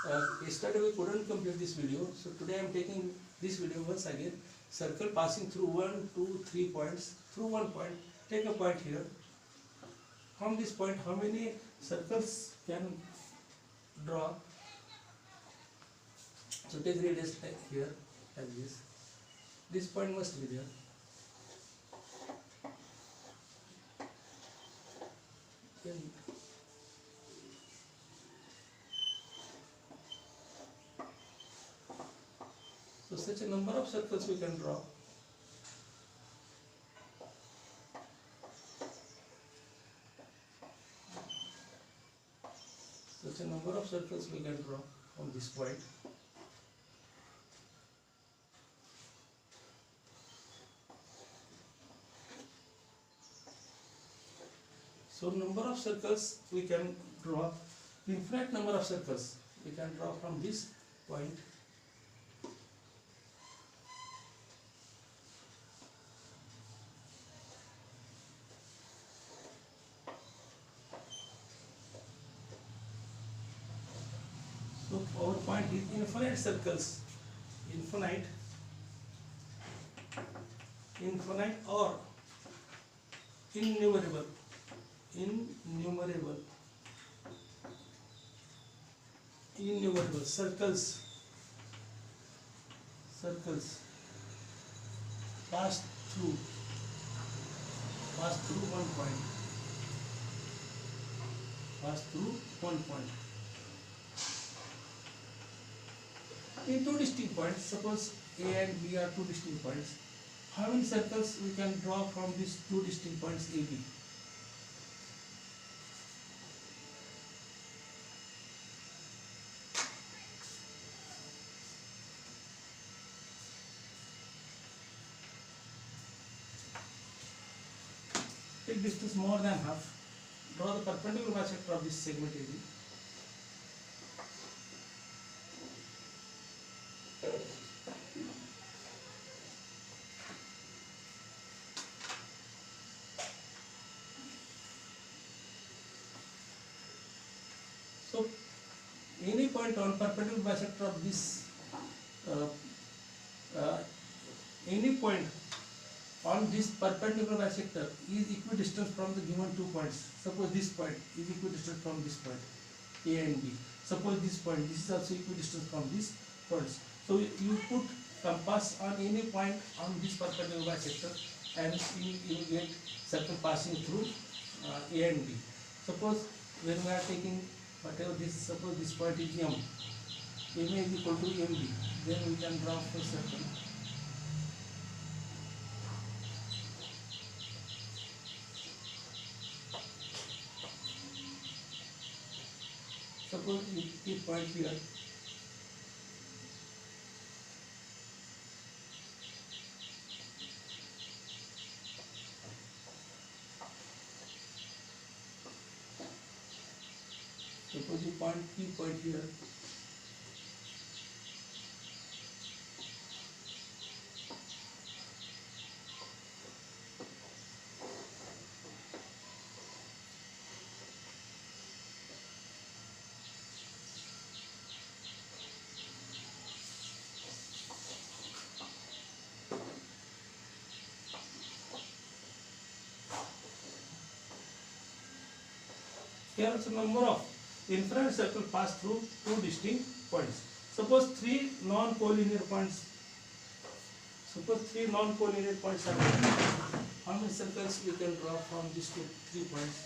Yesterday we couldn't complete this video, so today I am taking this video once again. Circle passing through 1, 2, 3 points. Through one point, take a point here. From this point, how many circles can draw? So take radius like here, like this. This point must be there. Then so such a number of circles we can draw. Such a number of circles we can draw from this point. So number of circles we can draw, infinite number of circles we can draw from this point. So our point is infinite circles, infinite or innumerable circles pass through one point, in two distinct points. Suppose A and B are two distinct points. How many circles we can draw from these two distinct points A, B? Take distance more than half. Draw the perpendicular bisector of this segment AB. So any point on perpendicular bisector of this any point on this perpendicular bisector is equidistant from the given 2 points. Suppose this point is equidistant from this point A and B. Suppose this point, this is also equidistant from these points. So you put compass on any point on this perpendicular bisector and you will get circle passing through A and B. Suppose when we are taking whatever this, suppose this point is M, M is equal to MB, then we can draw a circle. Suppose you keep point here. Suppose you keep point here. Here also number of infinite circle pass through two distinct points. Suppose three non-collinear points. Are there. How many circles we can draw from these 3 points?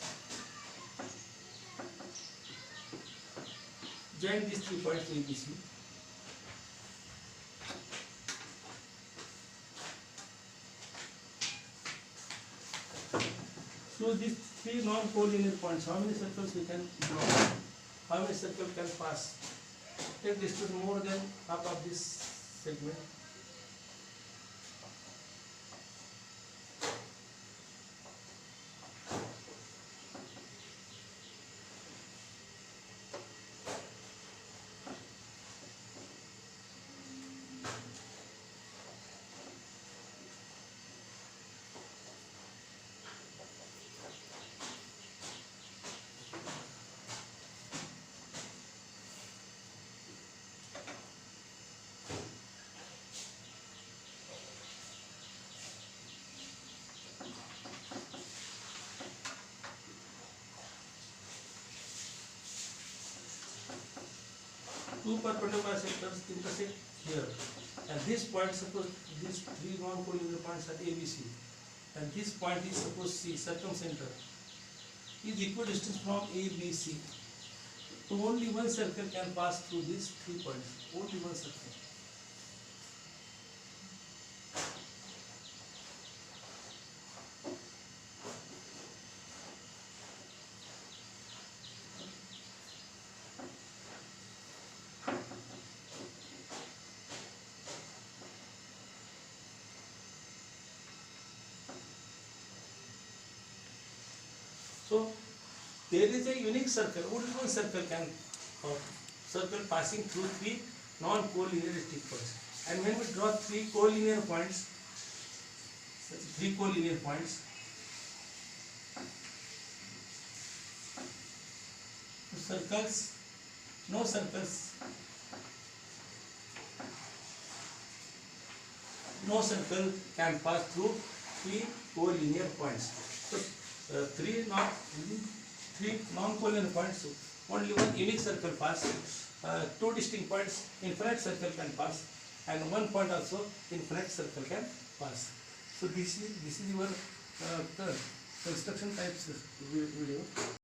Join these 3 points ABC. So these 3 non-collinear points, how many circles we can draw? How many circles can pass? Take distance more than half of this segment. two perpendicular sectors intersect here, and this point, suppose these three non-collinear points are A, B, C, and this point is suppose C, circumcenter, is equidistant from A, B, C. So only one circle can pass through these 3 points. Only one circle. So there is a unique circle. Only one circle can circle passing through 3 non-collinear stick points. And when we draw 3 collinear points, circles, no circle can pass through 3 collinear points. So three non-collinear points, only one unique circle pass. Two distinct points, infinite circle can pass, and one point also infinite circle can pass. So this is your construction types video.